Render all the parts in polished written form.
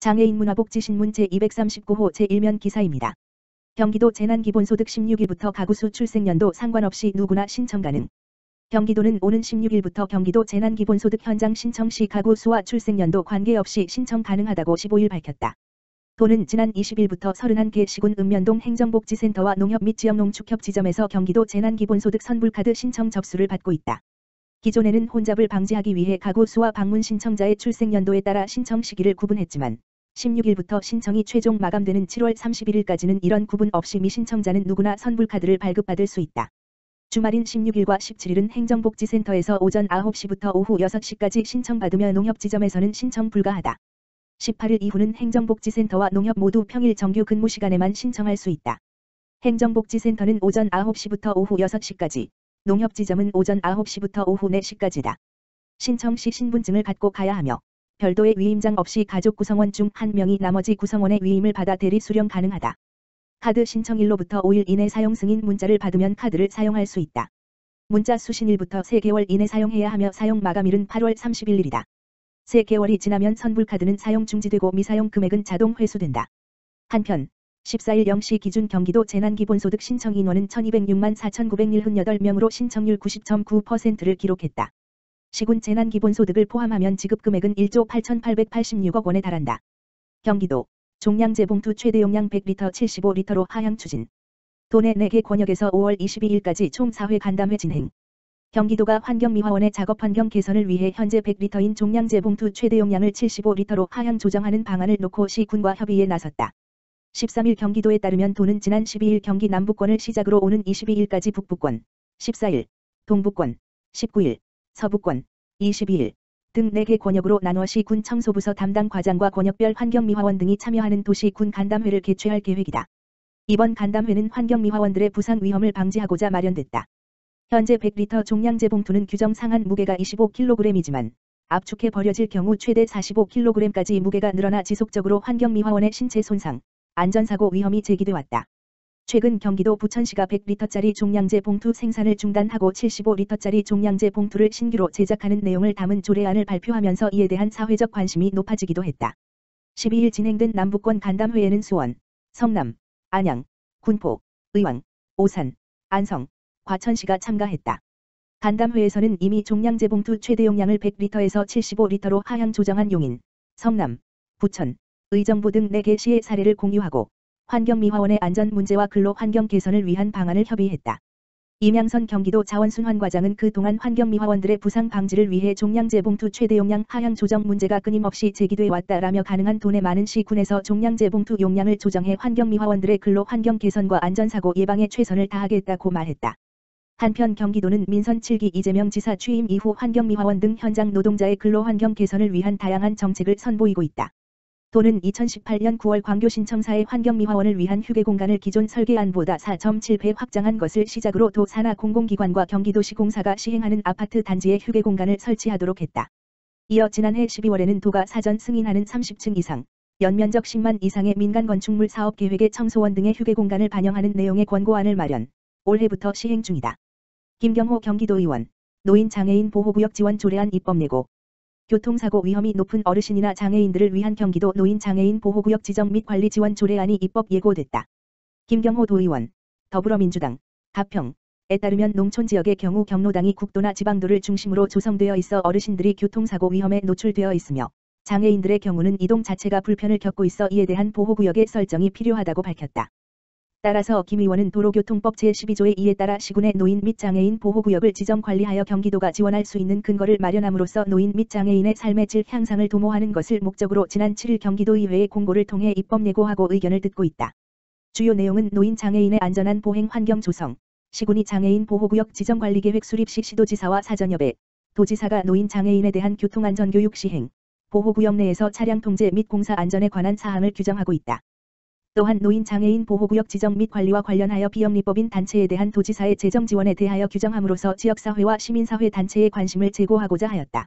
장애인 문화복지신문 제239호 제1면 기사입니다. 경기도 재난기본소득 16일부터 가구수 출생연도 상관없이 누구나 신청 가능. 경기도는 오는 16일부터 경기도 재난기본소득 현장 신청 시 가구수와 출생연도 관계없이 신청 가능하다고 15일 밝혔다. 도는 지난 20일부터 31개 시군 읍면동 행정복지센터와 농협 및 지역농축협 지점에서 경기도 재난기본소득 선불카드 신청 접수를 받고 있다. 기존에는 혼잡을 방지하기 위해 가구수와 방문 신청자의 출생연도에 따라 신청 시기를 구분했지만 16일부터 신청이 최종 마감되는 7월 31일까지는 이런 구분 없이 미신청자는 누구나 선불카드를 발급받을 수 있다. 주말인 16일과 17일은 행정복지센터에서 오전 9시부터 오후 6시까지 신청받으며 농협지점에서는 신청 불가하다. 18일 이후는 행정복지센터와 농협 모두 평일 정규 근무 시간에만 신청할 수 있다. 행정복지센터는 오전 9시부터 오후 6시까지, 농협지점은 오전 9시부터 오후 4시까지다. 신청 시 신분증을 갖고 가야 하며 별도의 위임장 없이 가족 구성원 중 한 명이 나머지 구성원의 위임을 받아 대리 수령 가능하다. 카드 신청일로부터 5일 이내 사용 승인 문자를 받으면 카드를 사용할 수 있다. 문자 수신일부터 3개월 이내 사용해야 하며 사용 마감일은 8월 30일이다. 3개월이 지나면 선불카드는 사용 중지되고 미사용 금액은 자동 회수된다. 한편 14일 0시 기준 경기도 재난기본소득 신청 인원은 1206만 4,978명으로 신청률 90.9%를 기록했다. 시군 재난기본소득을 포함하면 지급금액은 1조 8,886억 원에 달한다. 경기도 종량제 봉투 최대 용량 100리터 75리터로 하향 추진. 도내 4개 권역에서 5월 22일까지 총 4회 간담회 진행. 경기도가 환경미화원의 작업 환경 개선을 위해 현재 100리터인 종량제 봉투 최대 용량을 75리터로 하향 조정하는 방안을 놓고 시군과 협의에 나섰다. 13일 경기도에 따르면 도는 지난 12일 경기 남부권을 시작으로 오는 22일까지 북부권, 14일 동부권, 19일 서부권, 22일 등 4개 권역으로 나누어 시군 청소부서 담당 과장과 권역별 환경미화원 등이 참여하는 도시군 간담회를 개최할 계획이다. 이번 간담회는 환경미화원들의 부상 위험을 방지하고자 마련됐다. 현재 100리터 종량제 봉투는 규정 상한 무게가 25kg이지만 압축해 버려질 경우 최대 45kg까지 무게가 늘어나 지속적으로 환경미화원의 신체 손상, 안전사고 위험이 제기돼 왔다. 최근 경기도 부천시가 100리터짜리 종량제 봉투 생산을 중단하고 75리터짜리 종량제 봉투를 신규로 제작하는 내용을 담은 조례안을 발표하면서 이에 대한 사회적 관심이 높아지기도 했다. 12일 진행된 남부권 간담회에는 수원, 성남, 안양, 군포, 의왕, 오산, 안성, 과천시가 참가했다. 간담회에서는 이미 종량제 봉투 최대 용량을 100리터에서 75리터로 하향 조정한 용인, 성남, 부천, 의정부 등 4개 시의 사례를 공유하고 환경미화원의 안전 문제와 근로 환경 개선을 위한 방안을 협의했다. 임양선 경기도 자원순환과장은 그동안 환경미화원들의 부상 방지를 위해 종량제 봉투 최대 용량 하향 조정 문제가 끊임없이 제기돼 왔다라며 가능한 도내 많은 시군에서 종량제 봉투 용량을 조정해 환경미화원들의 근로 환경 개선과 안전사고 예방에 최선을 다하겠다고 말했다. 한편 경기도는 민선 7기 이재명 지사 취임 이후 환경미화원 등 현장 노동자의 근로 환경 개선을 위한 다양한 정책을 선보이고 있다. 도는 2018년 9월 광교 신청사의 환경미화원을 위한 휴게공간을 기존 설계안보다 4.7배 확장한 것을 시작으로 도 산하 공공기관과 경기도시공사가 시행하는 아파트 단지에 휴게공간을 설치하도록 했다. 이어 지난해 12월에는 도가 사전 승인하는 30층 이상, 연면적 10만 이상의 민간 건축물 사업 계획의 청소원 등의 휴게공간을 반영하는 내용의 권고안을 마련, 올해부터 시행 중이다. 김경호 경기도의원, 노인장애인 보호구역 지원 조례안 입법 예고. 교통사고 위험이 높은 어르신이나 장애인들을 위한 경기도 노인장애인 보호구역 지정 및 관리 지원 조례안이 입법 예고됐다. 김경호 도의원, 더불어민주당, 가평에 따르면 농촌지역의 경우 경로당이 국도나 지방도를 중심으로 조성되어 있어 어르신들이 교통사고 위험에 노출되어 있으며 장애인들의 경우는 이동 자체가 불편을 겪고 있어 이에 대한 보호구역의 설정이 필요하다고 밝혔다. 따라서 김 의원은 도로교통법 제12조의 2에 따라 시군의 노인 및 장애인 보호구역을 지정 관리하여 경기도가 지원할 수 있는 근거를 마련함으로써 노인 및 장애인의 삶의 질 향상을 도모하는 것을 목적으로 지난 7일 경기도의회의 공고를 통해 입법 예고하고 의견을 듣고 있다. 주요 내용은 노인 장애인의 안전한 보행 환경 조성, 시군이 장애인 보호구역 지정관리계획 수립 시 시도지사와 사전협의, 도지사가 노인 장애인에 대한 교통안전교육 시행, 보호구역 내에서 차량 통제 및 공사 안전에 관한 사항을 규정하고 있다. 또한 노인 장애인 보호구역 지정 및 관리와 관련하여 비영리법인 단체에 대한 도지사의 재정 지원에 대하여 규정함으로써 지역사회와 시민사회 단체의 관심을 제고하고자 하였다.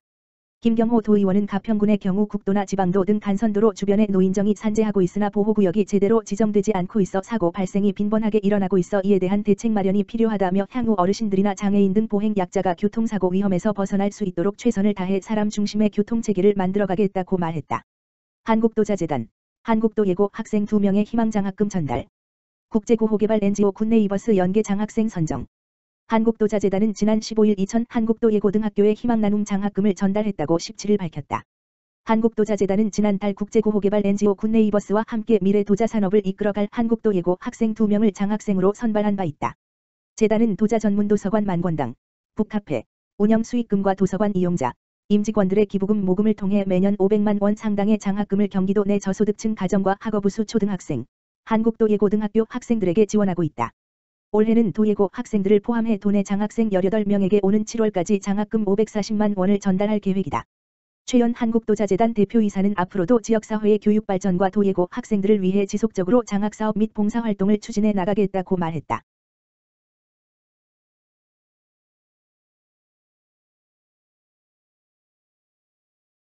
김경호 도의원은 가평군의 경우 국도나 지방도 등 간선도로 주변에 노인정이 산재하고 있으나 보호구역이 제대로 지정되지 않고 있어 사고 발생이 빈번하게 일어나고 있어 이에 대한 대책 마련이 필요하다며 향후 어르신들이나 장애인 등 보행 약자가 교통사고 위험에서 벗어날 수 있도록 최선을 다해 사람 중심의 교통체계를 만들어가겠다고 말했다. 한국도자재단, 한국도예고 학생 2명의 희망장학금 전달. 국제구호개발 NGO 굿네이버스 연계 장학생 선정. 한국도자재단은 지난 15일 2000 한국도예고등학교에 희망나눔 장학금을 전달했다고 17일 밝혔다. 한국도자재단은 지난달 국제구호개발 NGO 굿네이버스와 함께 미래도자산업을 이끌어갈 한국도예고 학생 2명을 장학생으로 선발한 바 있다. 재단은 도자 전문 도서관 만권당, 북카페, 운영 수익금과 도서관 이용자, 임직원들의 기부금 모금을 통해 매년 500만 원 상당의 장학금을 경기도 내 저소득층 가정과 학업우수 초등학생, 한국도예고등학교 학생들에게 지원하고 있다. 올해는 도예고 학생들을 포함해 도내 장학생 18명에게 오는 7월까지 장학금 540만 원을 전달할 계획이다. 최연 한국도자재단 대표이사는 앞으로도 지역사회의 교육 발전과 도예고 학생들을 위해 지속적으로 장학사업 및 봉사활동을 추진해 나가겠다고 말했다.